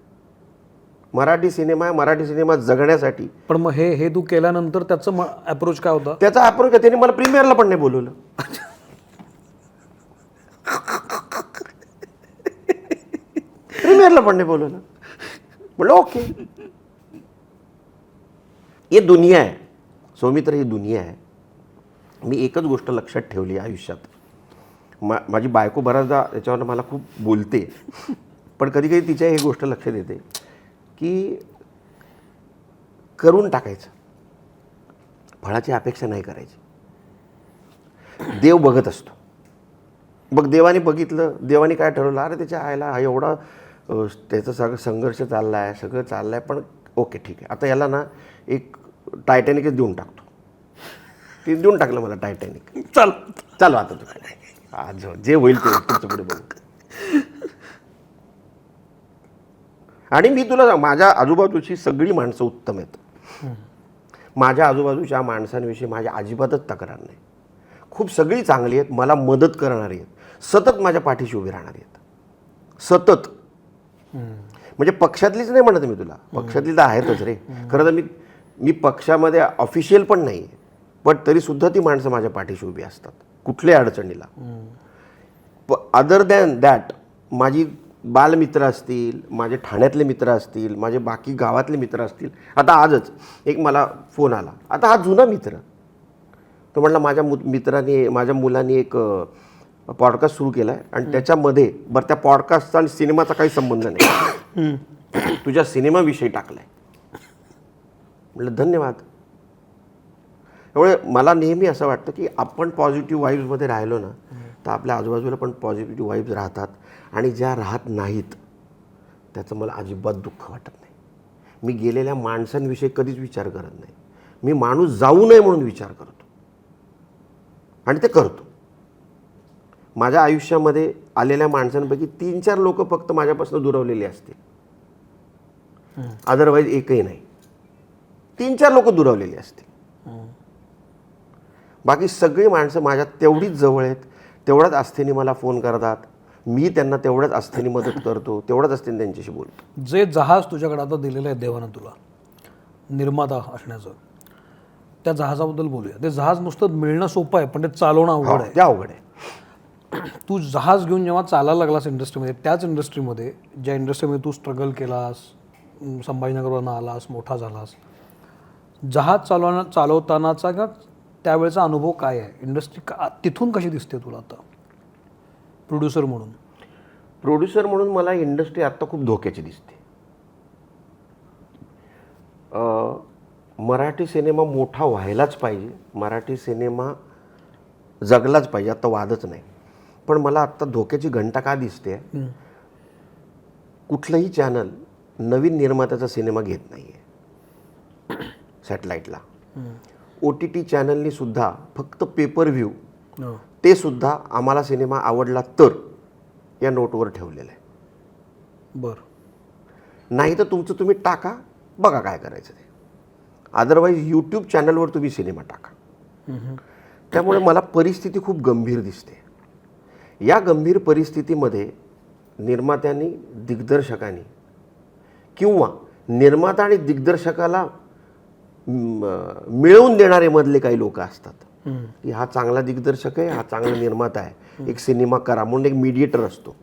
[SPEAKER 1] मराठी सिनेमा जगण्यासाठी.
[SPEAKER 2] पण मग हे तू केल्यानंतर त्याचं अप्रोच काय होता?
[SPEAKER 1] त्याचा अप्रोच त्याने मला प्रीमियरला पण नाही बोलवलं. प्रीमियरला पण नाही बोलवलं. म्हणलं ओके, हे दुनिया आहे सौमित्र, ही दुनिया आहे. मी एकच गोष्ट लक्षात ठेवली आयुष्यात. माझी बायको बऱ्याचदा त्याच्यावर मला खूप बोलते, पण कधी कधी तिच्या ही गोष्ट लक्षात येते की करून टाकायचं, फळाची अपेक्षा नाही करायची. देव बघत असतो. बघ, देवाने बघितलं, देवाने काय ठरवलं, अरे त्याच्या आईला हा एवढा त्याचं सगळं संघर्ष चालला आहे, सगळं चाललं आहे, पण ओके ठीक आहे, आता याला ना एक टायटॅनिकच देऊन टाकतो. ते देऊन टाकलं मला टायटॅनिक. चालू आता तू आज जे होईल ते तुमचं पुढे बघू. आणि मी तुला माझ्या आजूबाजूची सगळी माणसं उत्तम आहेत. माझ्या आजूबाजूच्या माणसांविषयी माझ्या अजिबातच तक्रार नाही. खूप सगळी चांगली आहेत, मला मदत करणारी आहेत, सतत माझ्या पाठीशी उभी राहणारी आहेत, सतत. म्हणजे पक्षातलीच नाही म्हणत मी तुला, पक्षातली तर आहेतच रे. खरं तर मी पक्षामध्ये ऑफिशियल पण नाही आहे, पण तरीसुद्धा ती माणसं माझ्या पाठीशी उभी असतात कुठल्याही अडचणीला. अदर दॅन दॅट माझी बालमित्र असतील, माझे ठाण्यातले मित्र असतील, माझे बाकी गावातले मित्र असतील. आता आजच एक मला फोन आला, आता हा जुना मित्र, तो म्हटला माझ्या मुलांनी एक पॉडकास्ट सुरू केला आहे आणि त्याच्यामध्ये बरं त्या पॉडकास्टचा आणि सिनेमाचा काही संबंध नाही, तुझ्या सिनेमाविषयी टाकला आहे. म्हटलं धन्यवाद. त्यामुळे मला नेहमी असं वाटतं की आपण पॉझिटिव्ह वाईब्समध्ये राहिलो ना, तर आपल्या आजूबाजूला पण पॉझिटिव्ह वाईब्स राहतात. आणि ज्या राहत नाहीत त्याचं मला अजिबात दुःख वाटत नाही. मी गेलेल्या माणसांविषयी कधीच विचार करत नाही. मी माणूस जाऊ नये म्हणून विचार करतो आणि ते करतो. माझ्या आयुष्यामध्ये आलेल्या माणसांपैकी 3-4 लोक फक्त माझ्यापासून दुरावलेले असतील, अदरवाईज एकही नाही. 3-4 लोक दुरावलेली असतील, बाकी सगळी माणसं माझ्या तेवढीच जवळ आहेत, तेवढ्याच आस्थेने मला फोन करतात, मी त्यांना तेवढ्याच आस्थेने मदत करतो, तेवढ्याच आस्थेने त्यांच्याशी बोलतो.
[SPEAKER 2] जे जहाज तुझ्याकडे आता दिलेलं आहे देवानं तुला निर्माता असण्याचं, त्या जहाजाबद्दल बोलूया. ते जहाज नुसतं मिळणं सोपं आहे, पण ते चालवणं अवघड आहे.
[SPEAKER 1] ते अवघड आहे.
[SPEAKER 2] तू जहाज घेऊन जेव्हा चालायला लागलास इंडस्ट्रीमध्ये, त्याच इंडस्ट्रीमध्ये ज्या इंडस्ट्रीमध्ये तू स्ट्रगल केलास, संभाजीनगरवरून आलास, मोठा झालास, जहाज चालवतानाचा का त्यावेळेचा अनुभव काय आहे? इंडस्ट्री तिथून कशी दिसते तुला आता प्रोड्युसर म्हणून?
[SPEAKER 1] प्रोड्युसर म्हणून मला इंडस्ट्री आत्ता खूप धोक्याची दिसते. मराठी सिनेमा मोठा व्हायलाच पाहिजे, मराठी सिनेमा जगलाच पाहिजे, आता वादच नाही. पण मला आत्ता धोक्याची घंटा का दिसते? कुठलंही चॅनल नवीन निर्मात्याचा सिनेमा घेत नाही आहे सॅटेलाईटला. OTT चॅनलनी सुद्धा फक्त पेपर व्ह्यू, ते सुद्धा आम्हाला सिनेमा आवडला तर या नोटवर ठेवलेलं आहे.
[SPEAKER 2] बरं,
[SPEAKER 1] नाही तर तुमचं तुम्ही टाका, बघा काय करायचं ते. अदरवाईज यूट्यूब चॅनलवर तुम्ही सिनेमा टाका. त्यामुळे मला परिस्थिती खूप गंभीर दिसते. या गंभीर परिस्थितीमध्ये निर्मात्यांनी, दिग्दर्शकांनी किंवा निर्माता आणि दिग्दर्शकाला मिळवून देणारे मधले काही लोक असतात की हा चांगला दिग्दर्शक आहे, हा चांगला निर्माता आहे, एक सिनेमा करा म्हणून एक मीडिएटर असतो.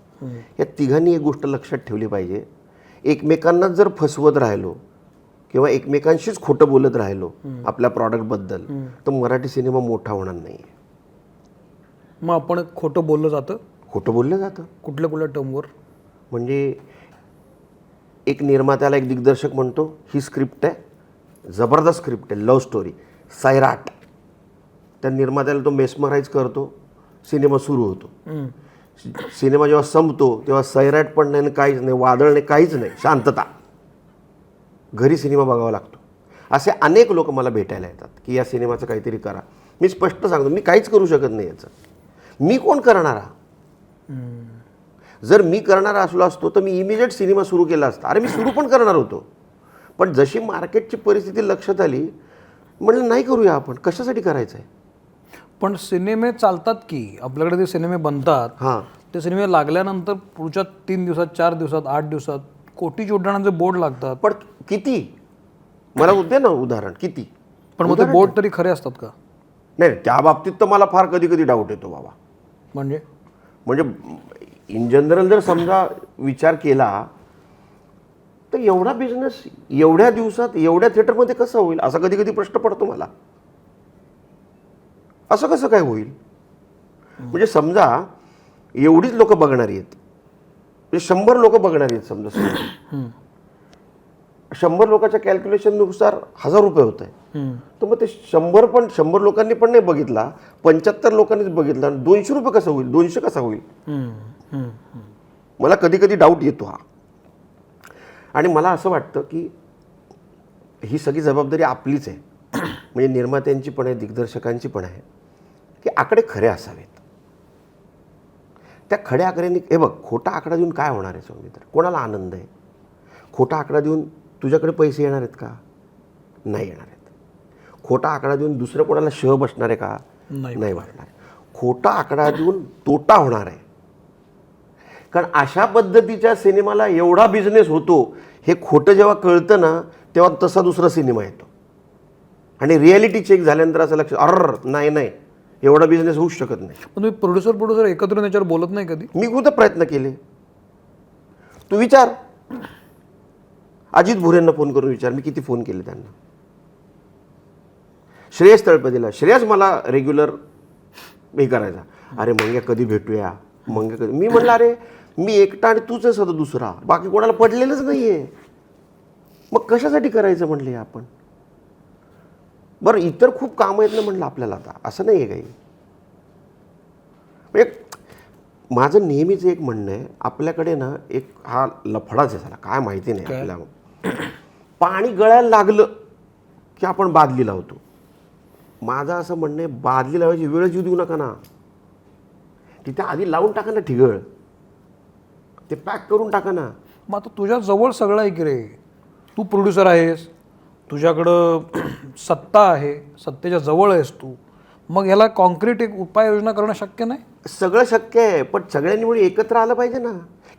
[SPEAKER 1] या तिघांनी एक गोष्ट लक्षात ठेवली पाहिजे, एकमेकांनाच जर फसवत राहिलो किंवा एकमेकांशीच खोटं बोलत राहिलो आपल्या प्रॉडक्टबद्दल, तर मराठी सिनेमा मोठा होणार नाही.
[SPEAKER 2] मग आपण खोटं बोललं जातं?
[SPEAKER 1] खोटं बोललं जातं.
[SPEAKER 2] कुठल्या कुठल्या टर्मवर? म्हणजे
[SPEAKER 1] एक निर्मात्याला एक दिग्दर्शक म्हणतो ही स्क्रिप्ट आहे, जबरदस्त स्क्रिप्ट आहे, लव्ह स्टोरी, सैराट. त्या निर्मात्याला तो मेस्मराईज करतो, सिनेमा सुरू होतो. सिनेमा जेव्हा संपतो तेव्हा सैराट पण नाही, काहीच नाही, वादळ नाही, काहीच नाही, शांतता. घरी सिनेमा बघावा लागतो. असे अनेक लोक मला भेटायला येतात की या सिनेमाचं काहीतरी करा. मी स्पष्ट सांगतो, मी काहीच करू शकत नाही याचं. मी कोण करणारा? जर मी करणारा असलो असतो तर मी इमिजिएट सिनेमा सुरू केला असता. अरे मी सुरू पण करणार होतो, पण जशी मार्केटची परिस्थिती लक्षात आली, म्हणलं नाही करूया आपण, कशासाठी करायचं आहे.
[SPEAKER 2] पण सिनेमे चालतात की आपल्याकडे जे सिनेमे बनतात
[SPEAKER 1] हां,
[SPEAKER 2] ते सिनेमे लागल्यानंतर पुढच्या 3 दिवसात, 4 दिवसात, 8 दिवसात कोटी उड्डाणांचे बोर्ड लागतात.
[SPEAKER 1] पण किती? मला दे ना उदाहरण, किती?
[SPEAKER 2] पण मग ते बोर्ड तरी खरे असतात का?
[SPEAKER 1] नाही, त्या बाबतीत तर मला फार कधी कधी डाऊट येतो बाबा. म्हणजे इन जनरल जर समजा विचार केला तर एवढा बिझनेस एवढ्या दिवसात एवढ्या थिएटरमध्ये कसं होईल, असा कधी कधी प्रश्न पडतो मला. असं कसं काय होईल? म्हणजे समजा एवढीच लोक बघणारी आहेत, म्हणजे 100 लोक बघणारी आहेत समजा. 100 लोकांच्या कॅल्क्युलेशननुसार 1000 रुपये होत आहे. तर मग ते 100 लोकांनी पण नाही बघितला, 75 लोकांनीच बघितला, 200 रुपये कसं होईल, 200 कसा होईल? मला कधी कधी डाऊट येतो हा. आणि मला असं वाटतं की ही सगळी जबाबदारी आपलीच आहे, म्हणजे निर्मात्यांची पण आहे, दिग्दर्शकांची पण आहे, की आकडे खरे असावेत. त्या खऱ्या आकड्यांनी हे बघ, खोटा आकडा देऊन काय होणार आहे सौमित्र? कोणाला आनंद आहे? खोटा आकडा देऊन तुझ्याकडे पैसे येणार आहेत का? नाही येणार आहेत. खोटा आकडा देऊन दुसरं कोणाला शह बसणार आहे का? नाही बसणार. खोटा आकडा देऊन तोटा होणार आहे. कारण अशा पद्धतीच्या सिनेमाला एवढा बिझनेस होतो, हे खोटं जेव्हा कळतं ना तेव्हा तसा दुसरा सिनेमा येतो. आणि रिॲलिटी चेक झाल्यानंतर असं लक्षात, नाही एवढा बिझनेस होऊच शकत नाही.
[SPEAKER 2] पण तुम्ही प्रोड्युसर एकत्र याच्यावर बोलत नाही कधी?
[SPEAKER 1] मी खूप प्रयत्न केले. तू विचार, अजित भुरेंना फोन करून विचार, मी किती फोन केले त्यांना. श्रेयस तळपदेला, श्रेयस मला रेग्युलर हे करायचा, अरे मंग्या कधी भेटूया, मंग्या कधी. मी म्हणलं अरे मी एकटा आणि तूच आहे सध्या दुसरा, बाकी कोणाला पडलेलंच नाही आहे, मग कशासाठी करायचं म्हणले आपण. बरं इतर खूप कामं आहेत ना म्हणलं आपल्याला, आता असं नाही आहे काही. म्हणजे माझं नेहमीच एक म्हणणं आहे, आपल्याकडे ना एक हा लफडाच आहे, झाला काय माहिती नाही आपल्याला. पाणी गळायला लागलं की आपण बादली लावतो. माझं असं म्हणणं आहे, बादली लावायची वेळच येऊ देऊ नका ना, तिथे आधी लावून टाका ना ठिगळ, ते पॅक करून टाका ना.
[SPEAKER 2] मग आता तुझ्या जवळ सगळं आहे की रे, तू प्रोड्युसर आहेस, तुझ्याकडं सत्ता आहे, सत्तेच्या जवळ आहेस तू, मग ह्याला कॉन्क्रीट एक उपाययोजना करणं शक्य नाही?
[SPEAKER 1] सगळं शक्य आहे, पण सगळ्यांनी मिळून एकत्र आलं पाहिजे ना.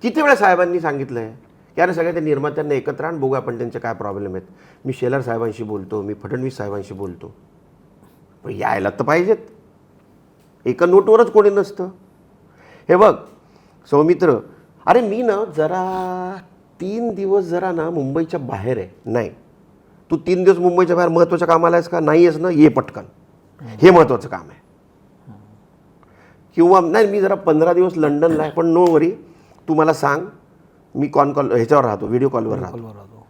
[SPEAKER 1] किती वेळा साहेबांनी सांगितलं आहे की अरे सगळ्या त्या निर्मात्यांना एकत्र आण, बघू आपण त्यांचे काय प्रॉब्लेम आहेत. मी शेलार साहेबांशी बोलतो, मी फडणवीस साहेबांशी बोलतो, पण यायला तर पाहिजेत. एका नोटवरच कोणी नसतं. हे बघ सौमित्र, अरे मी ना जरा 3 दिवस जरा ना मुंबईच्या बाहेर आहे. नाही, तू 3 दिवस मुंबईच्या बाहेर महत्त्वाच्या कामाला आहेस का? नाही आहेस ना, ये पटकन, हे महत्त्वाचं काम आहे. किंवा नाही मी जरा 15 दिवस लंडनला आहे, पण नो वरी, तू मला सांग, मी कॉल ह्याच्यावर राहतो, व्हिडिओ कॉलवर राहतो.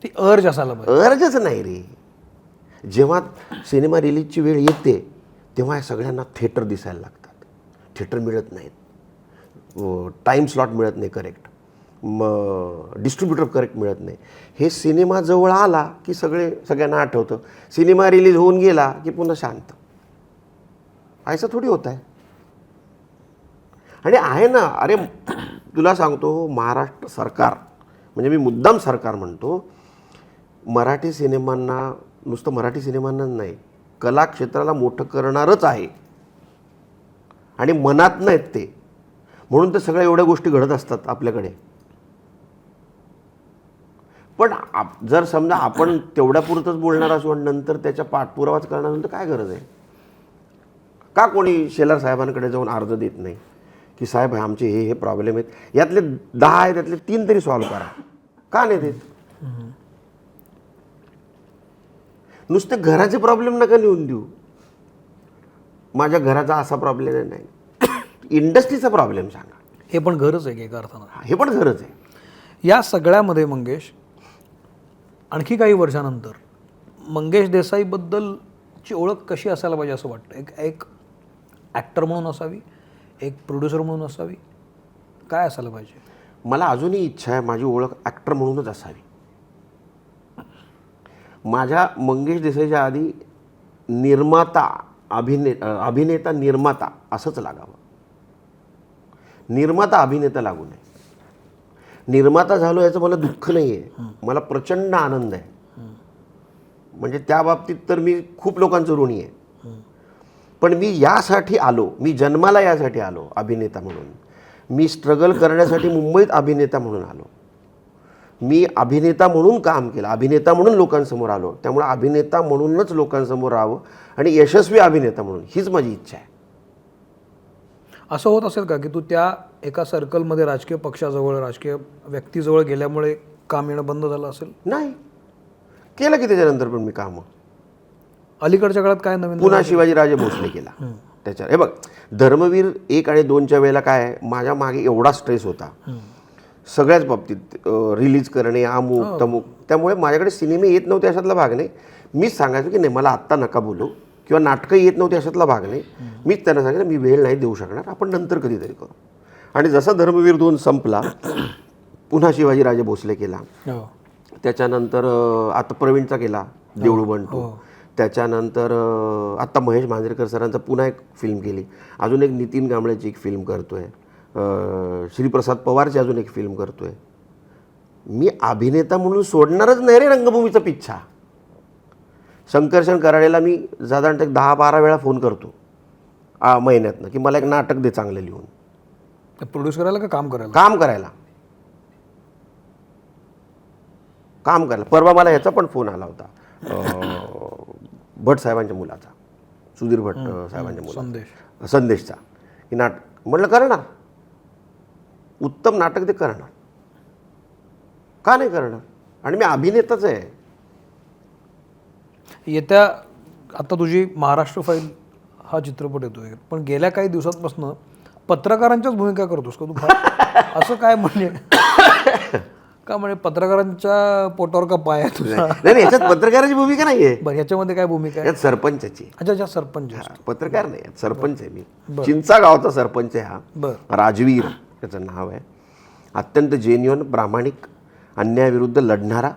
[SPEAKER 2] ती अर्ज असायला पाहिजे.
[SPEAKER 1] अर्जच नाही रे. जेव्हा सिनेमा रिलीजची वेळ येते तेव्हा सगळ्यांना थिएटर दिसायला लागतात, थिएटर मिळत नाहीत, टाईम स्लॉट मिळत नाही करेक्ट, मग डिस्ट्रीब्युटर करेक्ट मिळत नाही. हे सिनेमा जवळ आला की सगळ्यांना आठवतं, सिनेमा रिलीज होऊन गेला की पुन्हा शांत. असं थोडी होत आहे. आणि आहे ना, अरे तुला सांगतो, महाराष्ट्र सरकार, म्हणजे मी मुद्दाम सरकार म्हणतो, मराठी सिनेमांना, नुसतं मराठी सिनेमांना नाही, कला क्षेत्राला मोठं करणारच आहे. आणि मनात नाहीत ते, म्हणून तर सगळ्या एवढ्या गोष्टी घडत असतात आपल्याकडे. पण जर समजा आपण तेवढ्या पुरतच बोलणार असू आणि नंतर त्याच्या पाठपुरावाच करणार असेल तर काय गरज आहे? का कोणी शेलार साहेबांकडे जाऊन अर्ज देत नाही की साहेब आमचे हे प्रॉब्लेम आहेत, यातले 10 आहेत, त्यातले 3 तरी सॉल्व्ह करा? का नाही देत? नुसते घराचे प्रॉब्लेम नका लिहून देऊ, माझ्या घराचा असा प्रॉब्लेम आहे, नाही, इंडस्ट्रीचा प्रॉब्लेम सांगा.
[SPEAKER 2] हे पण घरच आहे की एका अर्थानं,
[SPEAKER 1] हे पण घरच आहे.
[SPEAKER 2] या सगळ्यामध्ये मंगेश, आणखी काही वर्षानंतर मंगेश देसाईबद्दलची ओळख कशी असायला पाहिजे असं वाटतं? एक ॲक्टर म्हणून असावी, एक प्रोड्युसर म्हणून असावी, काय असायला पाहिजे?
[SPEAKER 1] मला अजूनही इच्छा आहे माझी ओळख ॲक्टर म्हणूनच असावी. माझ्या मंगेश देसाईच्या आधी निर्माता अभिनेता निर्माता असंच लागावं. निर्माता अभिनेता लागू नये. निर्माता झालो याचं मला दुःख नाही आहे, मला प्रचंड आनंद आहे. म्हणजे त्या बाबतीत तर मी खूप लोकांचं ऋणी आहे. पण मी यासाठी आलो, मी जन्माला यासाठी आलो अभिनेता म्हणून. मी स्ट्रगल करण्यासाठी मुंबईत अभिनेता म्हणून आलो. मी अभिनेता म्हणून काम केलं, अभिनेता म्हणून लोकांसमोर आलो. त्यामुळे अभिनेता म्हणूनच लोकांसमोर राहावं आणि यशस्वी अभिनेता म्हणून, हीच माझी इच्छा आहे.
[SPEAKER 2] असं होत असेल का की तू त्या एका सर्कलमध्ये राजकीय पक्षाजवळ, राजकीय व्यक्तीजवळ गेल्यामुळे काम येणं बंद झालं असेल?
[SPEAKER 1] नाही, केलं की त्याच्यानंतर पण मी कामं.
[SPEAKER 2] अलीकडच्या काळात काय नवीन?
[SPEAKER 1] पुन्हा शिवाजीराजे भोसले केला. त्याच्यावर हे बघ, धर्मवीर 1 आणि 2च्या वेळेला काय माझ्या मागे एवढा स्ट्रेस होता सगळ्याच बाबतीत, रिलीज करणे अमुक तमुक. त्यामुळे माझ्याकडे सिनेमे येत नव्हते अशातला भाग नाही. मीच सांगायचो की नाही मला आत्ता नका बोलू, किंवा नाटकं येत नव्हते अशातला भाग नाही. मीच त्यांना सांगितलं मी वेळ नाही देऊ शकणार, आपण नंतर कधीतरी करू. आणि जसा धर्मवीर 2 संपला, पुन्हा शिवाजीराजे भोसले केला. त्याच्यानंतर आता प्रवीणचा केला देऊळ बंटू. त्याच्यानंतर आत्ता महेश मांजरेकर सरांचा पुन्हा एक फिल्म केली. अजून एक नितीन गांबळेची एक फिल्म करतोय. श्रीप्रसाद पवारची अजून एक फिल्म करतोय. मी अभिनेता म्हणून सोडणारच नाही रे रंगभूमीचा पिच्छा. शंकरशन कराडेला मी साधारणतः 10-12 वेळा फोन करतो महिन्यातनं की मला एक नाटक दे चांगलं लिहून.
[SPEAKER 2] प्रोड्यूस करायला का काम करायला?
[SPEAKER 1] काम करायला. परवा मला ह्याचा पण फोन आला होता, भट साहेबांच्या मुलाचा, सुधीर भट साहेबांच्या मुलाचा, संदेशचा, की नाटक. म्हटलं करणार, उत्तम नाटक ते करणार, का नाही करणार. आणि मी अभिनेताच आहे.
[SPEAKER 2] येत्या आता तुझी महाराष्ट्र फाईल हा चित्रपट येतोय, पण गेल्या काही दिवसांपासून पत्रकारांच्याच भूमिका करतोस का तू? असं काय म्हणजे का, म्हणजे पत्रकारांच्या पोटावर का पाय आहे तुझा?
[SPEAKER 1] नाही, याच्यात पत्रकाराची भूमिका नाही आहे.
[SPEAKER 2] बरं, याच्यामध्ये काय भूमिका आहे?
[SPEAKER 1] यात सरपंचाची.
[SPEAKER 2] अच्छा, सरपंच.
[SPEAKER 1] पत्रकार नाही, सरपंच आहे मी. चिंचा गावचा सरपंच आहे हा. राजवीर त्याचं नाव आहे. अत्यंत जेन्युइन, प्रामाणिक, अन्यायाविरुद्ध लढणारा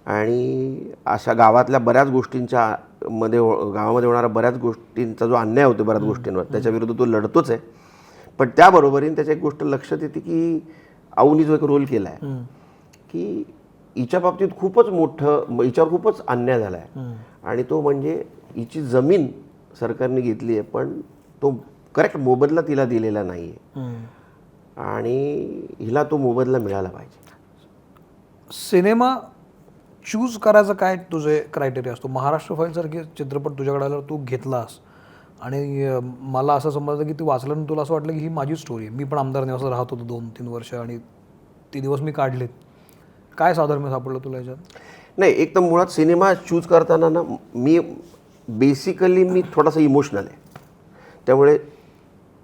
[SPEAKER 1] आणि अशा गावातल्या बऱ्याच गोष्टींच्या गावामध्ये होणाऱ्या बऱ्याच गोष्टींचा जो अन्याय होतो बऱ्याच गोष्टींवर, त्याच्याविरुद्ध तो लढतोच आहे. पण त्याबरोबरीने त्याच्या एक गोष्ट लक्षात येते की आऊनी जो एक रोल केला आहे की हिच्या बाबतीत खूपच मोठं, हिच्यावर खूपच अन्याय झाला आहे. आणि तो म्हणजे हिची जमीन सरकारने घेतली आहे, पण तो करेक्ट मोबदला तिला दिलेला नाही आहे आणि हिला तो मोबदला मिळाला पाहिजे.
[SPEAKER 2] सिनेमा चूज करायचं काय तुझे क्रायटेरिया असतो? महाराष्ट्र फाईलसारखे चित्रपट तुझ्याकडे आल्यावर तू घेतलास आणि मला असं समजलं की तू वाचलं तुला असं वाटलं की ही माझी स्टोरी आहे. मी पण आमदार निवासात राहत होतो 2-3 वर्ष आणि ती दिवस मी काढलेत. काय साधर्म्य सापडलं तुला याच्यात?
[SPEAKER 1] नाही, एक तर मुळात सिनेमा चूज करताना ना मी बेसिकली थोडासा इमोशनल आहे. त्यामुळे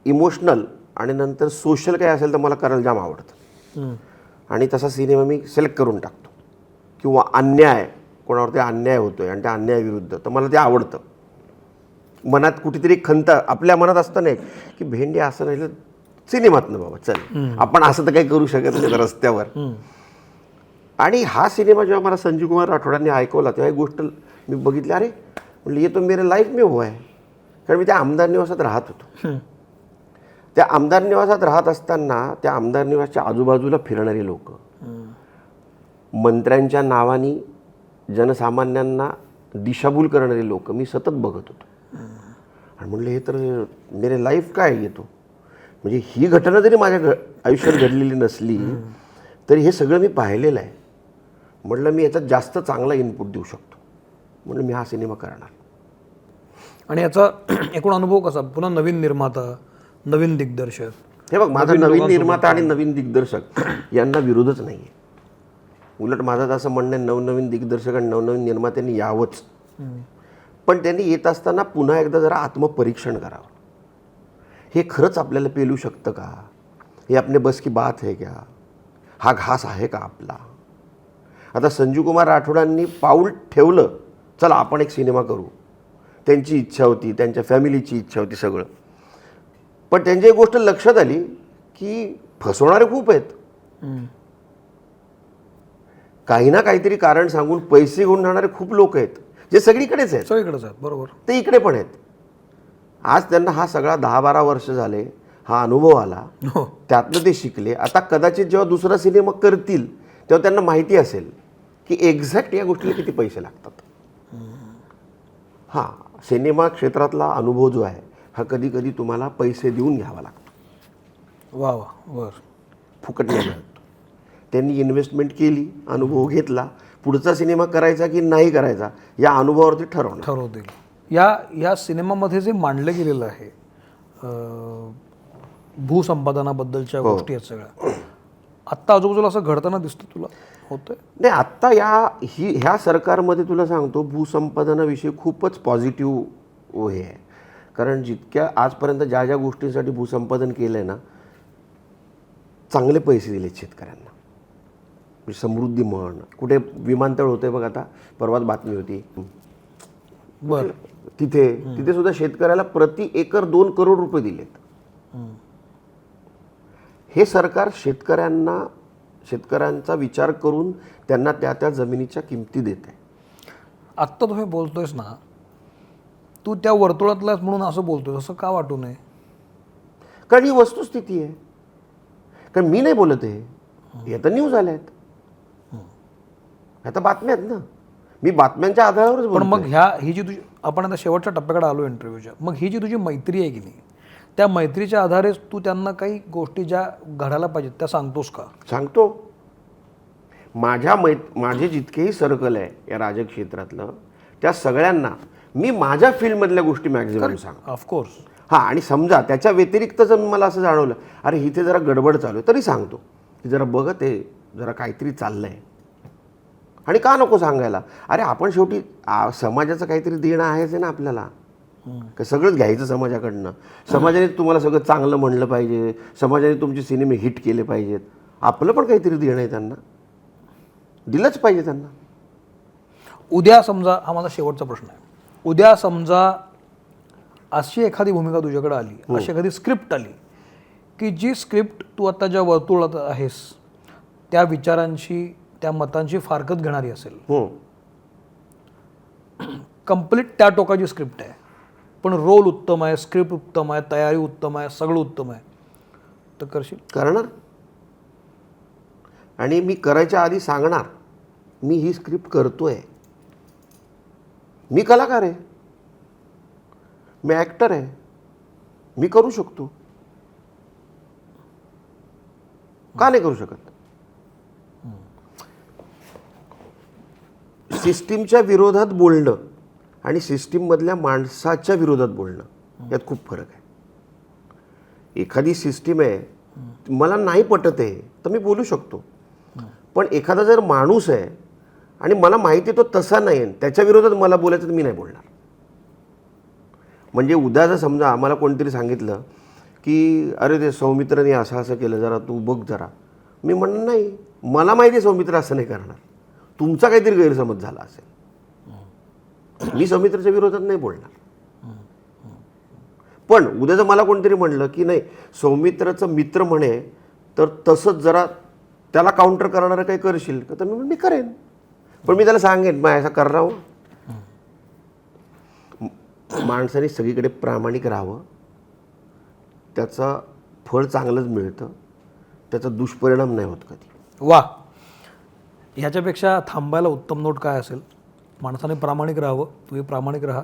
[SPEAKER 1] इमोशनल आणि नंतर सोशल काय असेल तर मला करायला जाम आवडतं आणि तसा सिनेमा मी सिलेक्ट करून टाकतो. किंवा अन्याय, कोणावरती अन्याय होतोय आणि त्या अन्यायाविरुद्ध, तर मला ते आवडतं. मनात कुठेतरी खंत आपल्या मनात असतं नाही की भेंडी असं राहिलं सिनेमातनं बाबा चल आपण असं तर काही करू शकत नाही रस्त्यावर. आणि हा सिनेमा जेव्हा मला संजीव कुमार राठोडांनी ऐकवला तेव्हा एक गोष्ट मी बघितली, अरे म्हणलं ये तो मेरे लाईफ में हुआ है. कारण मी त्या आमदार निवासात राहत होतो. त्या आमदार निवासात राहत असताना त्या आमदार निवासच्या आजूबाजूला फिरणारी लोक, मंत्र्यांच्या नावाने जनसामान्यांना दिशाभूल करणारे लोक मी सतत बघत होतो. आणि म्हणलं हे तर मेरे लाईफ काय येतो, म्हणजे ही घटना जरी माझ्या आयुष्यात घडलेली नसली तरी हे सगळं मी पाहिलेलं आहे. म्हटलं मी याच्यात जास्त चांगला इनपुट देऊ शकतो, म्हणून मी हा सिनेमा करणार.
[SPEAKER 2] आणि याचा एकूण अनुभव कसा? पुन्हा नवीन निर्माता, नवीन दिग्दर्शक.
[SPEAKER 1] हे बघ, माझा नवीन निर्माता आणि नवीन दिग्दर्शक यांना विरोधच नाही आहे. उलट माझं असं म्हणणं आहे, नवनवीन दिग्दर्शक आणि नवनवीन निर्मात्यांनी यावंच. पण त्यांनी येत असताना पुन्हा एकदा जरा आत्मपरीक्षण करावं. हे खरंच आपल्याला पेलू शकतं का? हे आपले बस की बात आहे क्या? हा घास आहे का आपला? आता संजीव कुमार राठोडांनी पाऊल ठेवलं, चला आपण एक सिनेमा करू. त्यांची इच्छा होती, त्यांच्या फॅमिलीची इच्छा होती सगळं. पण त्यांची एक गोष्ट लक्षात आली की फसवणारे खूप आहेत. काही ना काहीतरी कारण सांगून पैसे घेऊन जाणारे खूप लोक आहेत, जे सगळीकडेच आहेत.
[SPEAKER 2] सगळीकडेच आहेत, बरोबर.
[SPEAKER 1] ते इकडे पण आहेत. आज त्यांना हा सगळा 10-12 वर्ष झाले, हा अनुभव आला, त्यातनं ते शिकले. आता कदाचित जेव्हा दुसरा सिनेमा करतील तेव्हा त्यांना माहिती असेल की एक्झॅक्ट या गोष्टीला किती पैसे लागतात. हा सिनेमा क्षेत्रातला अनुभव जो आहे हा कधी कधी तुम्हाला पैसे देऊन घ्यावा लागतो.
[SPEAKER 2] वा वा, बर.
[SPEAKER 1] फुकट नाही मिळत. त्यांनी इन्व्हेस्टमेंट केली, अनुभव घेतला, पुढचा सिनेमा करायचा की नाही करायचा या अनुभवावरती
[SPEAKER 2] ठरवतील. या सिनेमामध्ये जे मांडलं गेलेलं आहे भूसंपादनाबद्दलच्या गोष्टी आहेत सगळ्या, आत्ता आजूबाजूला असं घडताना दिसतं तुला? होतंय
[SPEAKER 1] नाही. आत्ता ह्या सरकारमध्ये तुला सांगतो भूसंपादनाविषयी खूपच पॉझिटिव्ह हे आहे. कारण जितक्या आजपर्यंत ज्या ज्या गोष्टींसाठी भूसंपादन केलं आहे ना, चांगले पैसे दिलेत शेतकऱ्यांना. म्हणजे समृद्धी म्हण, कुठे विमानतळ होते बघ, आता परवाच बातमी होती,
[SPEAKER 2] बरं,
[SPEAKER 1] तिथे सुद्धा शेतकऱ्याला प्रति एकर 2 करोड रुपये दिलेत. हे सरकार शेतकऱ्यांचा विचार करून त्यांना त्या जमिनीच्या किमती देत आहे.
[SPEAKER 2] आत्ता तुम्ही बोलतोयस ना, तू त्या वर्तुळातलाच म्हणून असं बोलतोय, असं का वाटू नये?
[SPEAKER 1] कारण ही वस्तुस्थिती आहे. कारण मी नाही बोलत आहे, हे तर न्यूज आल्या आहेत, आता बातम्या आहेत ना, मी बातम्यांच्या आधारावरच
[SPEAKER 2] पण
[SPEAKER 1] बोलतोय.
[SPEAKER 2] मग ही जी तुझी, आपण आता शेवटच्या टप्प्याकडे आलो इंटरव्ह्यूच्या, मग ही जी तुझी मैत्री आहे की नाही, त्या मैत्रीच्या आधारेच तू त्यांना काही गोष्टी ज्या घडायला पाहिजेत त्या सांगतोस का?
[SPEAKER 1] सांगतो. माझे जितकेही सर्कल आहे या राजक्षेत्रातलं, त्या सगळ्यांना मी माझ्या फील्डमधल्या गोष्टी मॅक्झिमम सांगतो.
[SPEAKER 2] ऑफकोर्स.
[SPEAKER 1] हां, आणि समजा त्याच्या व्यतिरिक्त जर मला असं जाणवलं, अरे इथे जरा गडबड चालू आहे, तरी सांगतो की जरा बघ, ते जरा काहीतरी चाललं आहे. आणि का नको सांगायला? अरे आपण शेवटी समाजाचं काहीतरी देणं आहेच आहे ना आपल्याला. का सगळंच घ्यायचं समाजाकडनं? समाजाने तुम्हाला सगळं चांगलं म्हणलं पाहिजे, समाजाने तुमचे सिनेमे हिट केले पाहिजेत. आपलं पण काहीतरी देणं आहे त्यांना, दिलंच पाहिजे त्यांना.
[SPEAKER 2] उद्या समजा, हा माझा शेवटचा प्रश्न आहे, उद्या समजा अशी एखादी भूमिका तुझ्याकडे आली, अशी एखादी स्क्रिप्ट आली की जी स्क्रिप्ट तू आता ज्या वर्तुळात आहेस त्या विचारांशी, त्या मतांची फारकत घेणारी असेल, कंप्लीट त्या टोकाची स्क्रिप्ट आहे, पण रोल उत्तम आहे, स्क्रिप्ट उत्तम आहे, तयारी उत्तम आहे, सगळं उत्तम आहे, तर करशील?
[SPEAKER 1] करणार. आणि मी करायच्या आधी सांगणार, मी ही स्क्रिप्ट करतोय, मी कलाकार आहे, मी ॲक्टर आहे, मी करू शकतो, का नाही करू शकत? सिस्टीमच्या विरोधात बोलणं आणि सिस्टीममधल्या माणसाच्या विरोधात बोलणं यात खूप फरक आहे. एखादी सिस्टीम आहे, मला नाही पटत आहे तर मी बोलू शकतो, पण एखादा जर माणूस आहे आणि मला माहिती आहे तो तसा नाही, त्याच्या विरोधात मला बोलायचं तर मी नाही बोलणार. म्हणजे उद्या जर समजा आम्हाला कोणतरी सांगितलं की अरे ते सौमित्रने असं असं केलं, जरा तू बघ जरा, मी म्हणणार नाही, मला माहिती आहे सौमित्र असं नाही करणार, तुमचा काहीतरी गैरसमज झाला असेल, मी सौमित्रच्या विरोधात नाही बोलणार. पण उद्या जर मला कोणतरी म्हणलं की नाही सौमित्रचं मित्र म्हणे, तर तसंच जरा त्याला काउंटर करणारं काही करशील का, तर मी करेन, पण मी त्याला सांगेन मग असं कर राहू. माणसाने सगळीकडे प्रामाणिक राहावं, त्याचं फळ चांगलंच मिळतं, त्याचा दुष्परिणाम नाही होत कधी.
[SPEAKER 2] वा, ह्याच्यापेक्षा थांबायला उत्तम नोट काय असेल? माणसाने प्रामाणिक राहावं, तूही प्रामाणिक राहा,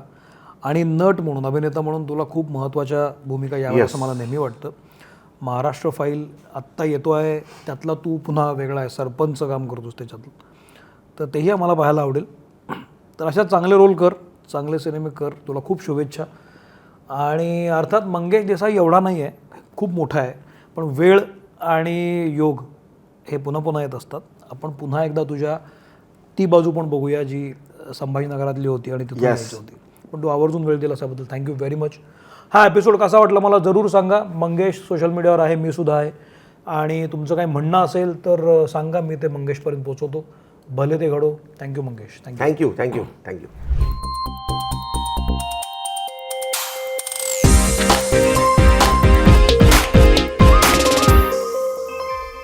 [SPEAKER 2] आणि नट म्हणून, अभिनेता म्हणून तुला खूप महत्त्वाच्या भूमिका याव्या असं मला नेहमी वाटतं. महाराष्ट्र फाईल आत्ता येतो आहे, त्यातला तू पुन्हा वेगळा आहे, सरपंच काम करतोस त्याच्यातलं, तर तेही आम्हाला पाहायला आवडेल. तर अशा चांगले रोल कर, चांगले सिनेमे कर, तुला खूप शुभेच्छा. आणि अर्थात मंगेश देसाई एवढा नाही आहे, खूप मोठा आहे, पण वेळ आणि योग हे पुन्हा पुन्हा येत असतात. आपण पुन्हा एकदा तुझ्या ती बाजू पण बघूया जी संभाजीनगरातली होती आणि तिथून यायची होती. पण तू आवर्जून वेळ दिला त्याबद्दल थँक्यू व्हेरी मच. हा एपिसोड कसा वाटला मला जरूर सांगा. मंगेश सोशल मीडियावर आहे, मी सुद्धा आहे, आणि तुमचं काही म्हणणं असेल तर सांगा, मी ते मंगेशपर्यंत पोहोचवतो, भले ते घडो. थँक्यू मंगेश.
[SPEAKER 1] थँक्यू.